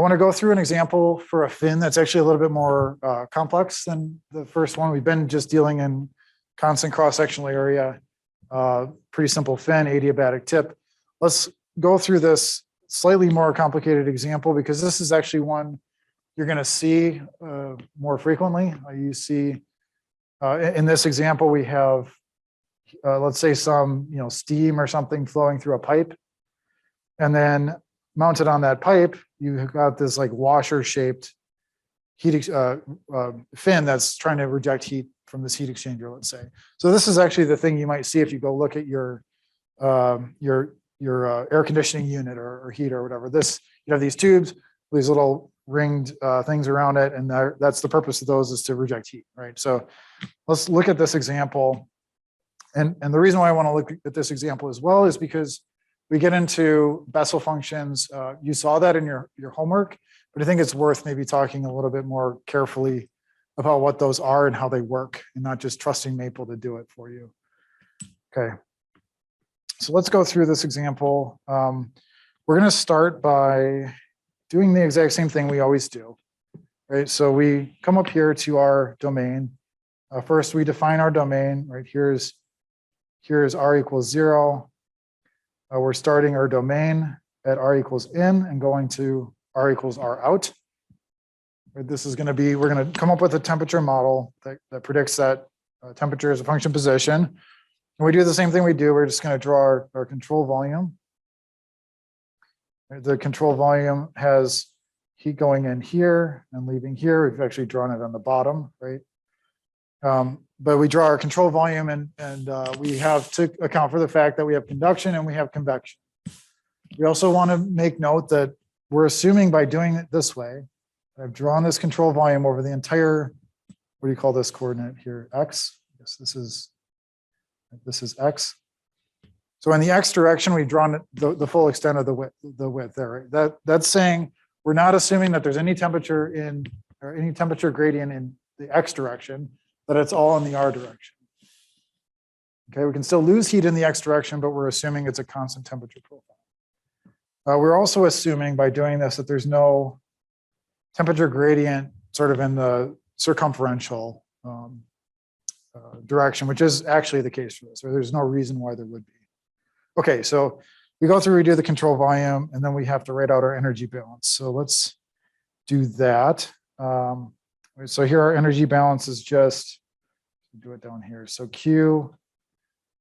I want to go through an example for a fin that's actually a little bit more complex than the first one. We've been just dealing in constant cross-sectional area, pretty simple fin, adiabatic tip. Let's go through this slightly more complicated example because this is actually one you're going to see more frequently. You see in this example, we have, let's say some steam or something flowing through a pipe. And then mounted on that pipe, you've got this like washer-shaped heat fin that's trying to reject heat from this heat exchanger, let's say. So this is actually the thing you might see if you go look at your air conditioning unit or heater or whatever. You have these tubes, these little ringed things around it, and that's the purpose of those is to reject heat, right? So let's look at this example. And the reason why I want to look at this example as well is because we get into Bessel functions. You saw that in your homework, but I think it's worth maybe talking a little bit more carefully about what those are and how they work, and not just trusting Maple to do it for you. Okay, so let's go through this example. We're going to start by doing the exact same thing we always do, right? So we come up here to our domain. First, we define our domain, right? Here's r equals 0. We're starting our domain at r equals in and going to r equals r out. This is going to be, we're going to come up with a temperature model that predicts that temperature is a function position. And we do the same thing we do. We're just going to draw our control volume. The control volume has heat going in here and leaving here. We've actually drawn it on the bottom, right? But we draw our control volume and we have to account for the fact that we have conduction and we have convection. We also want to make note that we're assuming by doing it this way, I've drawn this control volume over the entire, what do you call this coordinate here? X. Yes, this is X. So in the X direction, we've drawn the full extent of the width there, right? That's saying we're not assuming that there's any temperature or any temperature gradient in the X direction, that it's all in the R direction. Okay, we can still lose heat in the X direction, but we're assuming it's a constant temperature profile. We're also assuming by doing this that there's no temperature gradient sort of in the circumferential direction, which is actually the case for this, or there's no reason why there would be. Okay, so we go through, we do the control volume, and then we have to write out our energy balance. So let's do that. So here our energy balance is just, do it down here. So Q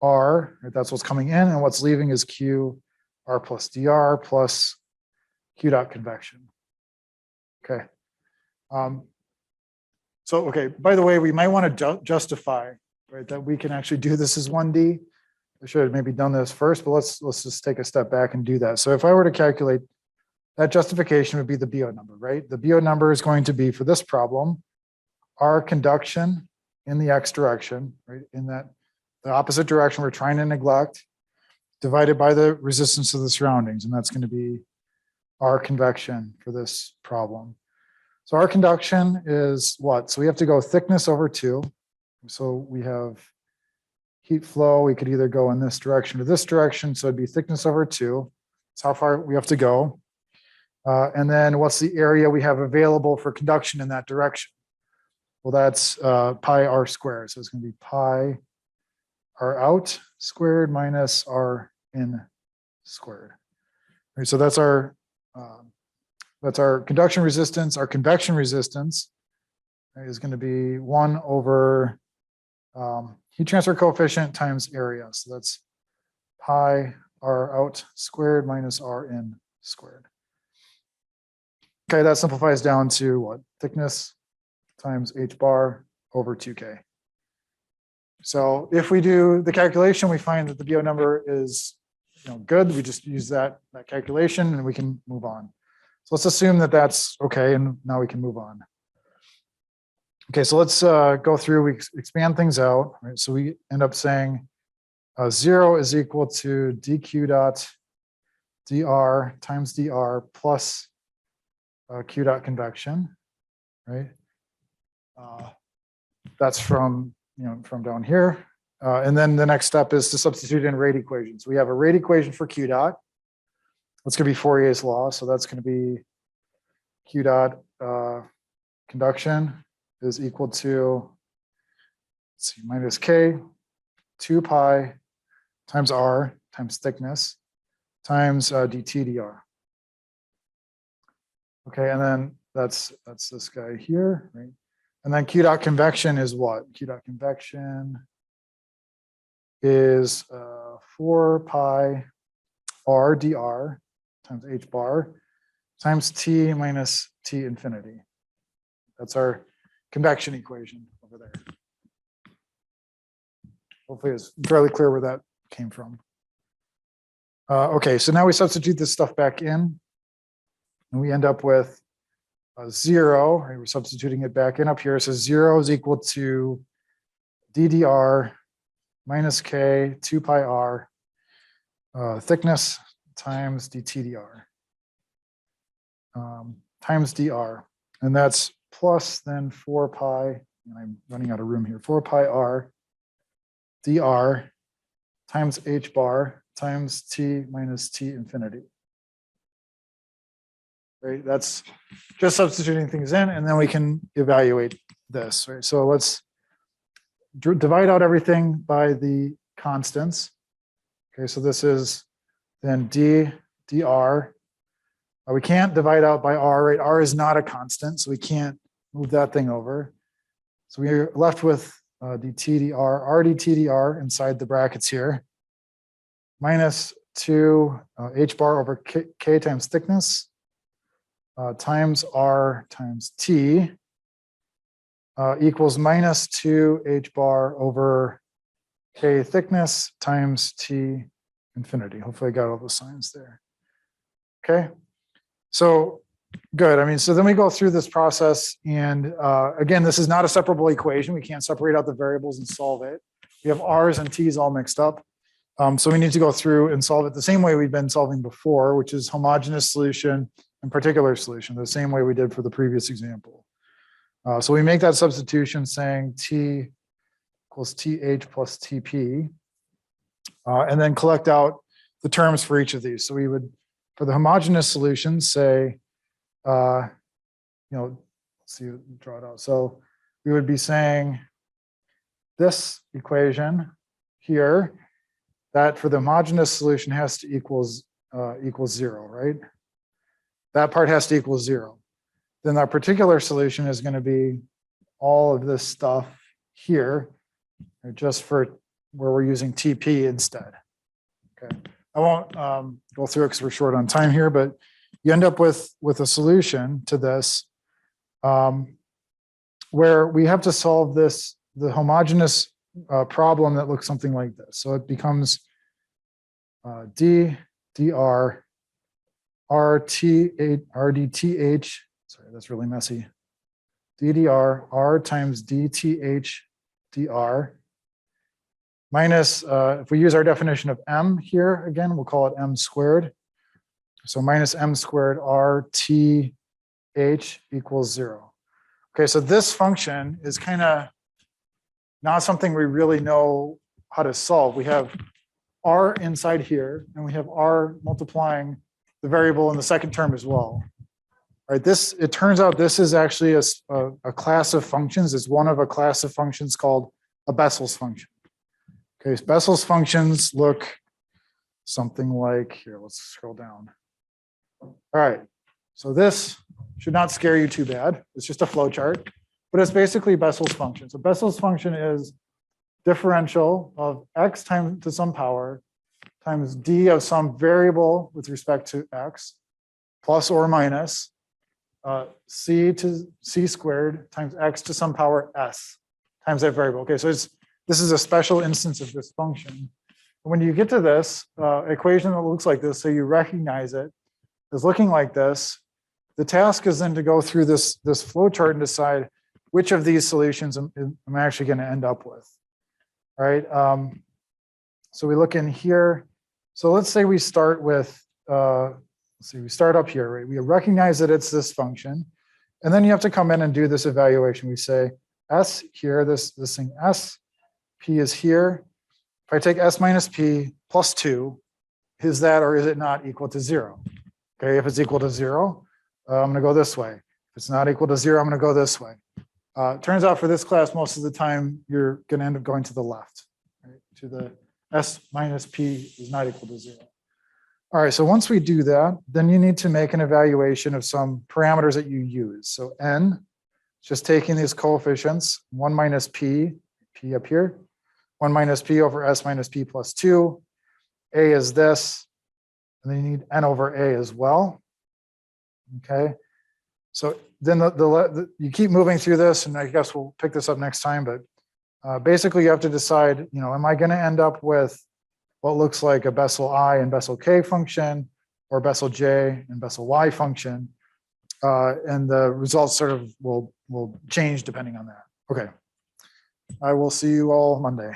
R, right, that's what's coming in, and what's leaving is Q R plus dr plus Q dot convection. Okay. So, okay, by the way, we might want to justify, right, that we can actually do this as 1D. I should have maybe done this first, but let's just take a step back and do that. So if I were to calculate, that justification would be the BO number, right? The BO number is going to be, for this problem, our conduction in the X direction, right? In that the opposite direction we're trying to neglect, divided by the resistance of the surroundings, and that's going to be our convection for this problem. So our conduction is what? So we have to go thickness over 2. So we have heat flow. We could either go in this direction or this direction. So it'd be thickness over 2. That's how far we have to go. And then what's the area we have available for conduction in that direction? Well, that's pi r squared. So it's going to be pi r out squared minus r in squared. Right, so that's our conduction resistance. Our convection resistance, right, is going to be 1 over heat transfer coefficient times area. So that's pi r out squared minus r in squared. Okay, that simplifies down to what? Thickness times h bar over 2k. So if we do the calculation, we find that the BO number is good. We just use that calculation and we can move on. So let's assume that that's okay, and now we can move on. Okay, so let's go through, we expand things out, right? So we end up saying 0 is equal to dq dot dr times dr plus q dot convection, right? That's from down here. And then the next step is to substitute in rate equations. We have a rate equation for q dot. That's going to be Fourier's law. So that's going to be Q dot conduction is equal to, let's see, minus K 2 pi times R times thickness times dt dr. Okay, and then that's this guy here, right? And then Q dot convection is what? Q dot convection is 4 pi R dr times h bar times T minus T infinity. That's our convection equation over there. Hopefully it's fairly clear where that came from. Okay, so now we substitute this stuff back in, and we end up with 0. Right? We're substituting it back in up here. So 0 is equal to ddr minus k 2 pi r thickness times dtdr times dr, and that's plus then 4 pi, and I'm running out of room here, 4 pi r dr times h bar times t minus t infinity. Right, that's just substituting things in, and then we can evaluate this. Right, so let's divide out everything by the constants. Okay, so this is then dr. We can't divide out by r, right? R is not a constant, so we can't move that thing over. So we're left with dt dr, r dt dr inside the brackets here, minus 2 h bar over k times thickness times r times t equals minus 2 h bar over k thickness times t infinity. Hopefully I got all the signs there. Okay, so good. I mean, so then we go through this process, and again, this is not a separable equation. We can't separate out the variables and solve it. We have r's and t's all mixed up. So we need to go through and solve it the same way we've been solving before, which is homogeneous solution and particular solution, the same way we did for the previous example. So we make that substitution saying t equals th plus tp, and then collect out the terms for each of these. So we would, for the homogeneous solution, say, let's see, draw it out. So we would be saying this equation here, that for the homogeneous solution has to equal 0, right? That part has to equal 0. Then our particular solution is going to be all of this stuff here, just for where we're using TP instead. Okay, I won't go through it because we're short on time here, but you end up with a solution to this where we have to solve the homogeneous problem that looks something like this. So it becomes d dr r dth, sorry, that's really messy, ddr r times dth dr minus, if we use our definition of m here, again, we'll call it m squared. So minus m squared r t h equals 0. Okay, so this function is kind of not something we really know how to solve. We have r inside here, and we have r multiplying the variable in the second term as well. All right, it turns out this is actually a class of functions. It's one of a class of functions called a Bessel's function. Okay, so Bessel's functions look something like, here, let's scroll down. All right, so this should not scare you too bad. It's just a flow chart, but it's basically Bessel's function. So Bessel's function is differential of x times to some power times d of some variable with respect to x plus or minus c to c squared times x to some power s times that variable. Okay, so this is a special instance of this function. When you get to this equation that looks like this, so you recognize it as looking like this, the task is then to go through this flow chart and decide which of these solutions I'm actually going to end up with. All right, so we look in here. So let's say we start with, we start up here, right? We recognize that it's this function, and then you have to come in and do this evaluation. We say s here, this thing s, p is here. If I take s minus p plus 2, is that or is it not equal to 0? Okay, if it's equal to 0, I'm going to go this way. If it's not equal to 0, I'm going to go this way. Turns out for this class, most of the time, you're going to end up going to the left, right? To the s minus p is not equal to 0. All right, so once we do that, then you need to make an evaluation of some parameters that you use. So n, just taking these coefficients, 1 minus p, p up here, 1 minus p over s minus p plus 2. A is this, and then you need n over a as well. Okay, so then you keep moving through this, and I guess we'll pick this up next time, but basically you have to decide, am I going to end up with what looks like a Bessel I and Bessel K function, or Bessel J and Bessel Y function, and the results sort of will change depending on that. Okay, I will see you all Monday.